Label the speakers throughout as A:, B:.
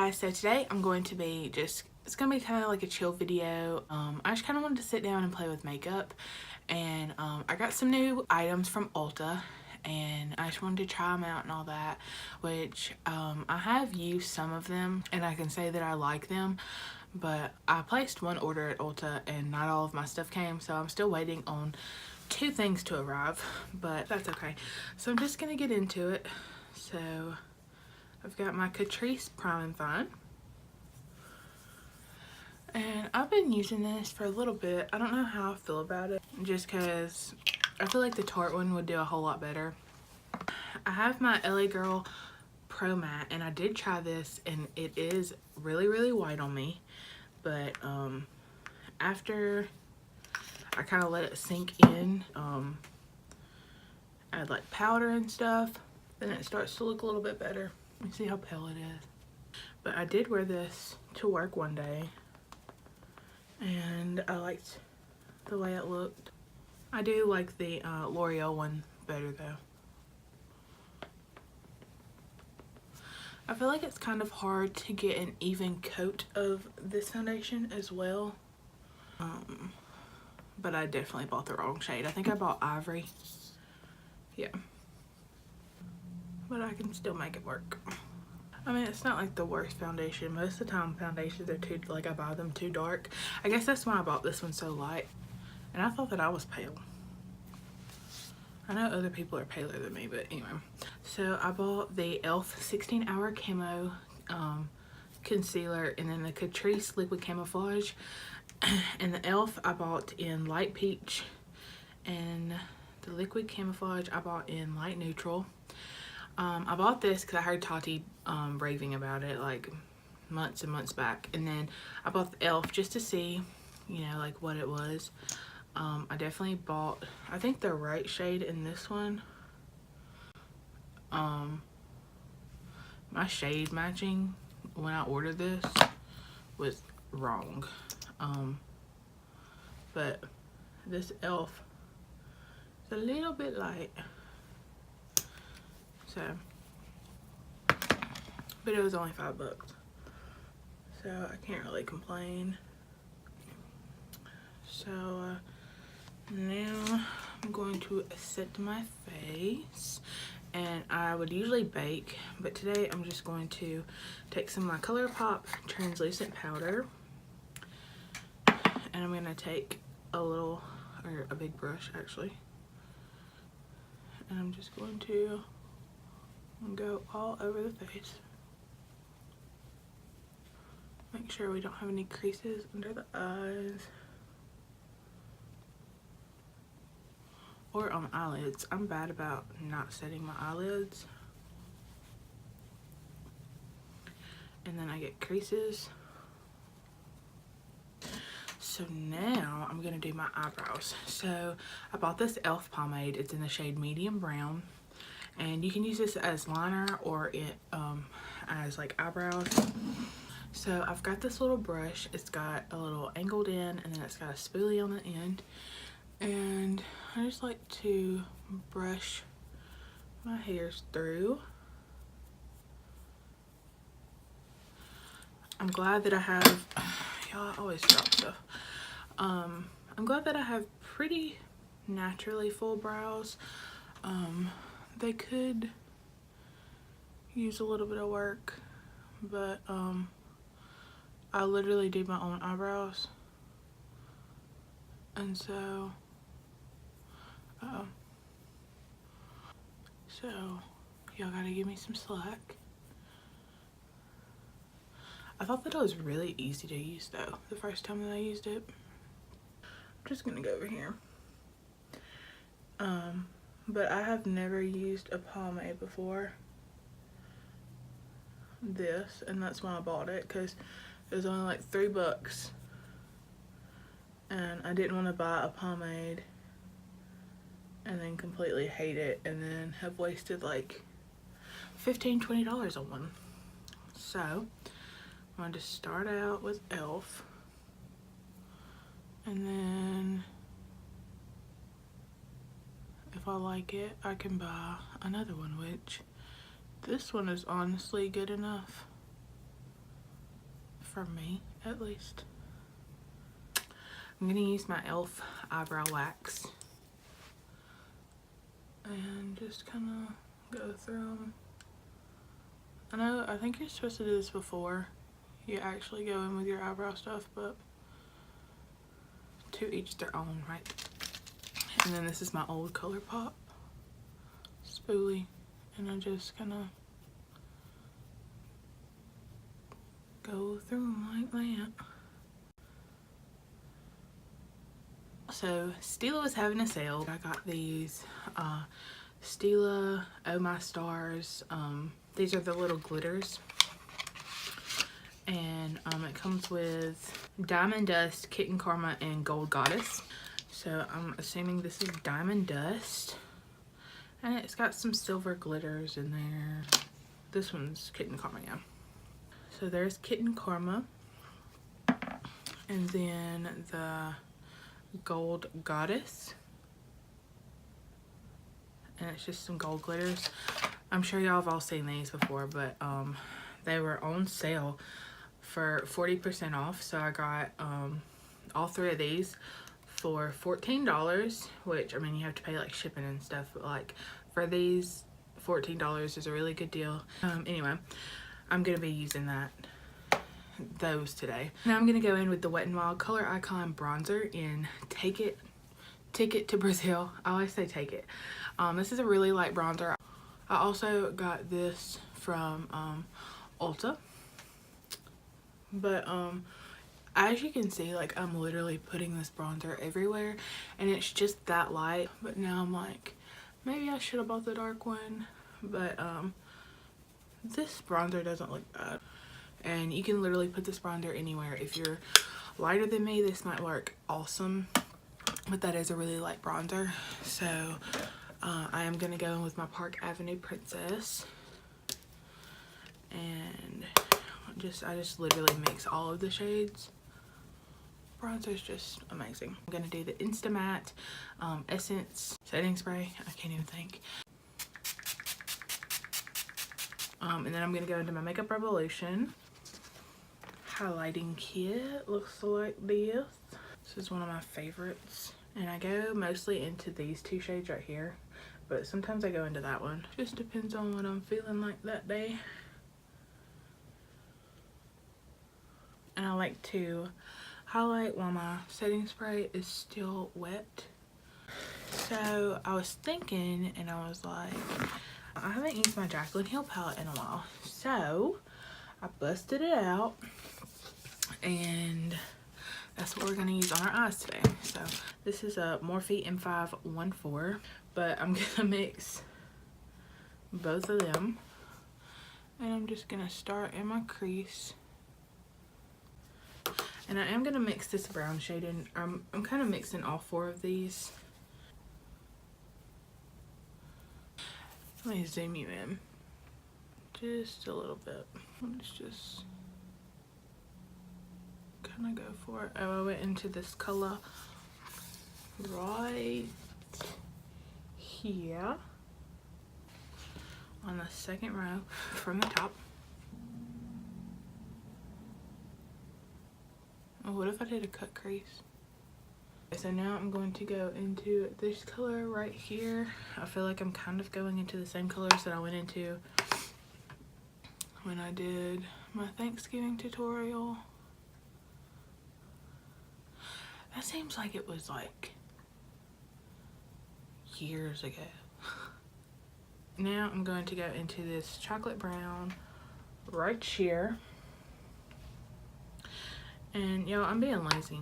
A: guys, so today I'm going to be it's gonna be kind of like a chill video. I just kind of wanted to sit down and play with makeup, and I got some new items from Ulta and I just wanted to try them out and all that, which I have used some of them and I can say that I like them, but I placed one order at Ulta and not all of my stuff came, so I'm still waiting on 2 things to arrive, but that's okay. So I'm just gonna get into it. So I've got my Catrice Prime and Fine, and I've been using this for a little bit. I don't know how I feel about it, just because I feel like the Tarte one would do a whole lot better. I have my LA Girl Pro Matte, and I did try this and it is really white on me, but after I kind of let it sink in, add like powder and stuff, then it starts to look a little bit better. Let me see how pale it is. But I did wear this to work one day and I liked the way it looked. I do like the L'Oreal one better though. I feel like it's kind of hard to get an even coat of this foundation as well. But I definitely bought the wrong shade. I think I bought Ivory. Yeah. But I can still make it work. I mean, it's not like the worst foundation. Most of the time foundations are too, like, I buy them too dark. I guess that's why I bought this one so light. And I thought that I was pale. I know other people are paler than me, but anyway. So I bought the e.l.f. 16 Hour Camo concealer and then the Catrice Liquid Camouflage. And the e.l.f. I bought in light peach, and the Liquid Camouflage I bought in light neutral. I bought this because I heard Tati raving about it like months and months back, and then I bought the e.l.f. just to see, you know, like what it was. I definitely bought, I think the right shade in this one. My shade matching when I ordered this was wrong. But this e.l.f. is a little bit light. So, but it was only $5. So I can't really complain. So now I'm going to set my face, and I would usually bake, but today I'm just going to take some of my ColourPop translucent powder, and I'm going to take a big brush actually, and I'm just going to go all over the face. Make sure we don't have any creases under the eyes or on the eyelids. I'm bad about not setting my eyelids. And then I get creases. So now I'm gonna do my eyebrows. So I bought this e.l.f. pomade. It's in the shade medium brown, and you can use this as liner or as like eyebrows. So I've got this little brush. It's got a little angled end, and then it's got a spoolie on the end, and I just like to brush my hairs through. I'm glad that I have, y'all, I always drop stuff. I'm glad that I have pretty naturally full brows. They could use a little bit of work, but I literally do my own eyebrows, and so y'all gotta give me some slack. I thought that it was really easy to use though the first time that I used it. I'm just gonna go over here. But I have never used a pomade before this, and that's when I bought it, because it was only like $3, and I didn't want to buy a pomade and then completely hate it and then have wasted like $15–20 on one. So I'm going to start out with e.l.f. and then if I like it, I can buy another one, which this one is honestly good enough. for me at least. I'm gonna use my e.l.f. eyebrow wax and just kind of go through them. I think you're supposed to do this before you actually go in with your eyebrow stuff, but to each their own, right? And then this is my old ColourPop spoolie, and I just kind of go through them like that. So Stila was having a sale. I got these Stila Oh My Stars. These are the little glitters, and it comes with Diamond Dust, Kitten Karma, and Gold Goddess. So I'm assuming this is Diamond Dust, and it's got some silver glitters in there. This one's Kitten Karma, yeah. So there's Kitten Karma, and then the Gold Goddess, and it's just some gold glitters. I'm sure y'all have all seen these before, but they were on sale for 40% off. So I got all three of these for $14, which, I mean, you have to pay like shipping and stuff, but like for these, $14 is a really good deal. Anyway, I'm gonna be using those today. Now I'm gonna go in with the Wet n Wild Color Icon bronzer in Ticket to Brazil. I always say Take It. This is a really light bronzer. I also got this from Ulta, but as you can see, like, I'm literally putting this bronzer everywhere, and it's just that light. But now I'm like, maybe I should have bought the dark one, but this bronzer doesn't look bad, and you can literally put this bronzer anywhere. If you're lighter than me, this might work awesome, but that is a really light bronzer. So I am gonna go in with my Park Avenue Princess, and I just literally mix all of the shades. Bronzer is just amazing. I'm gonna do the Instamatte Essence setting spray. I can't even think. And then I'm gonna go into my Makeup Revolution highlighting kit. Looks like this. This is one of my favorites, and I go mostly into these two shades right here, but sometimes I go into that one. Just depends on what I'm feeling like that day. And I like to highlight while my setting spray is still wet. So I was thinking, and I was like, I haven't used my Jaclyn Hill palette in a while, so I busted it out, and that's what we're gonna use on our eyes today. So this is a Morphe M514, but I'm gonna mix both of them, and I'm just gonna start in my crease. And I am gonna mix this brown shade in. I'm kind of mixing all four of these. Let me zoom you in just a little bit. Let's just kind of go for it. Oh, I went into this color right here on the second row from the top. Oh, what if I did a cut crease? So now I'm going to go into this color right here. I feel like I'm kind of going into the same colors that I went into when I did my Thanksgiving tutorial. That seems like it was like years ago. Now I'm going to go into this chocolate brown right here. And y'all, I'm being lazy.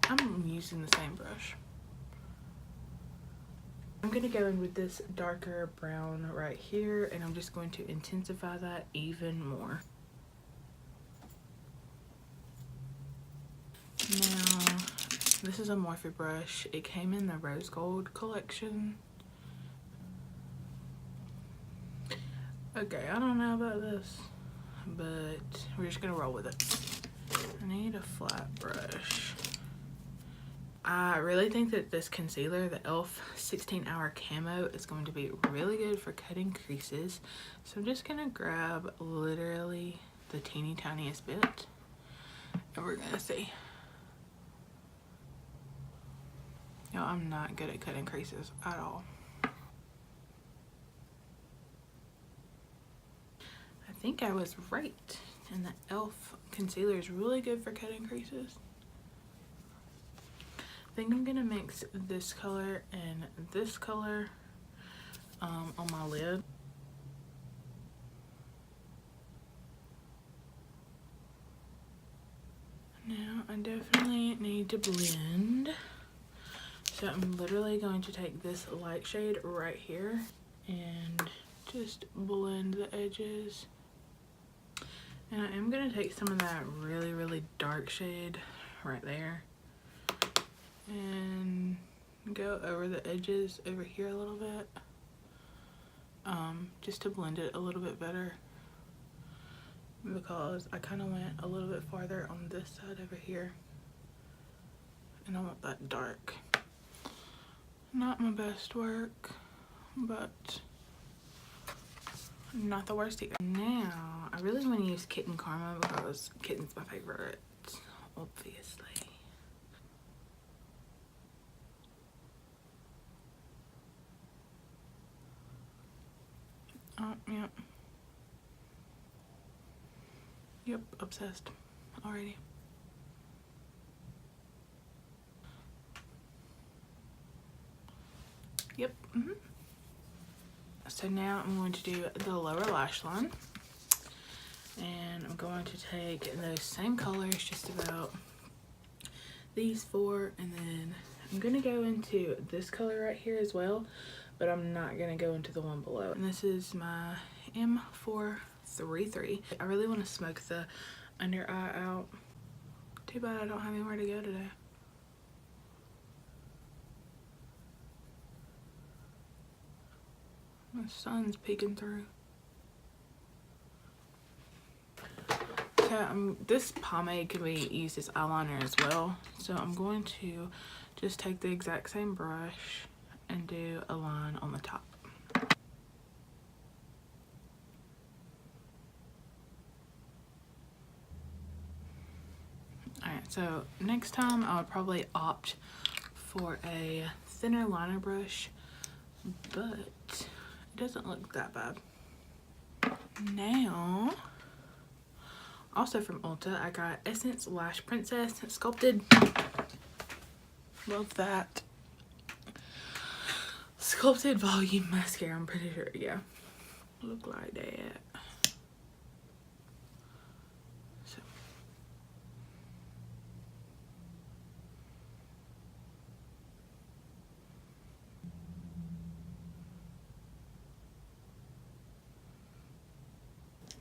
A: I'm using the same brush. I'm gonna go in with this darker brown right here, and I'm just going to intensify that even more. Now, this is a Morphe brush. It came in the rose gold collection. Okay, I don't know about this, but we're just gonna roll with it. I need a flat brush. I really think that this concealer, the e.l.f. 16 Hour Camo, is going to be really good for cutting creases. So I'm just gonna grab literally the teeny tiniest bit. and we're gonna see. Yo, I'm not good at cutting creases at all. I think I was right, and the e.l.f. concealer is really good for cutting creases. I think I'm gonna mix this color and this color on my lid. Now I definitely need to blend. So I'm literally going to take this light shade right here and just blend the edges. And I am gonna take some of that really, really dark shade right there and go over the edges over here a little bit, just to blend it a little bit better, because I kind of went a little bit farther on this side over here and I want that dark. Not my best work, but not the worst either. Now I really want to use Kitten Karma because Kitten's my favorite, obviously. Oh, yep. Yep, obsessed already. Yep. So now I'm going to do the lower lash line. And I'm going to take those same colors, just about these four, and then I'm going to go into this color right here as well, but I'm not going to go into the one below. And this is my M433. I really want to smoke the under eye out. Too bad I don't have anywhere to go today. My sun's peeking through. So this pomade can be used as eyeliner as well. So I'm going to just take the exact same brush and do a line on the top. Alright, so next time I would probably opt for a thinner liner brush, but it doesn't look that bad. Now, also from Ulta, I got Essence Lash Princess Sculpted. Love that. Sculpted Volume Mascara, I'm pretty sure, yeah. Look like that. So.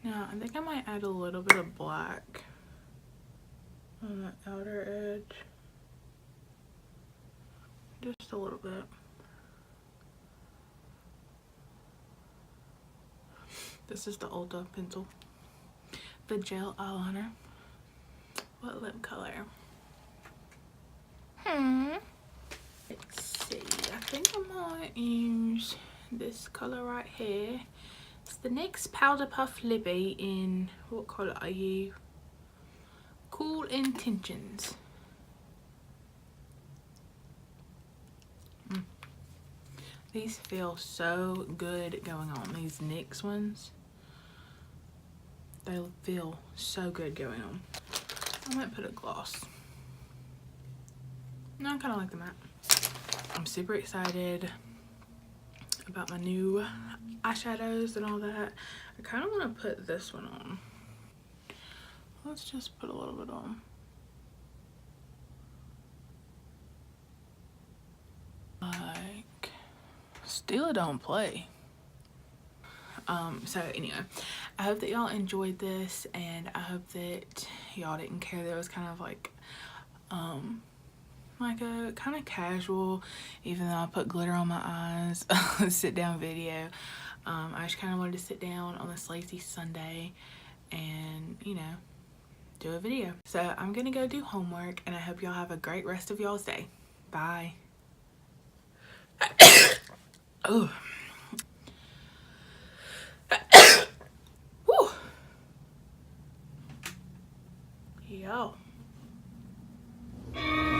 A: Now, I think I might add a little bit of black on the outer edge. Just a little bit. This is the Ulta pencil. The gel eyeliner. What lip color? Let's see. I think I might use this color right here. It's the NYX Powder Puff Lippy in, what color are you? Cool Intentions. These feel so good going on. These NYX ones, they feel so good going on. I might put a gloss. No, I kind of like the matte. I'm super excited about my new eyeshadows and all that. I kind of want to put this one on. Let's just put a little bit on. Like, still don't play. So anyway, I hope that y'all enjoyed this, and I hope that y'all didn't care that it was kind of like a kind of casual, even though I put glitter on my eyes, sit down video. I just kind of wanted to sit down on this lazy Sunday and, you know, do a video. So I'm gonna go do homework, and I hope y'all have a great rest of y'all's day. Bye. Oh. Whew. Yo. you.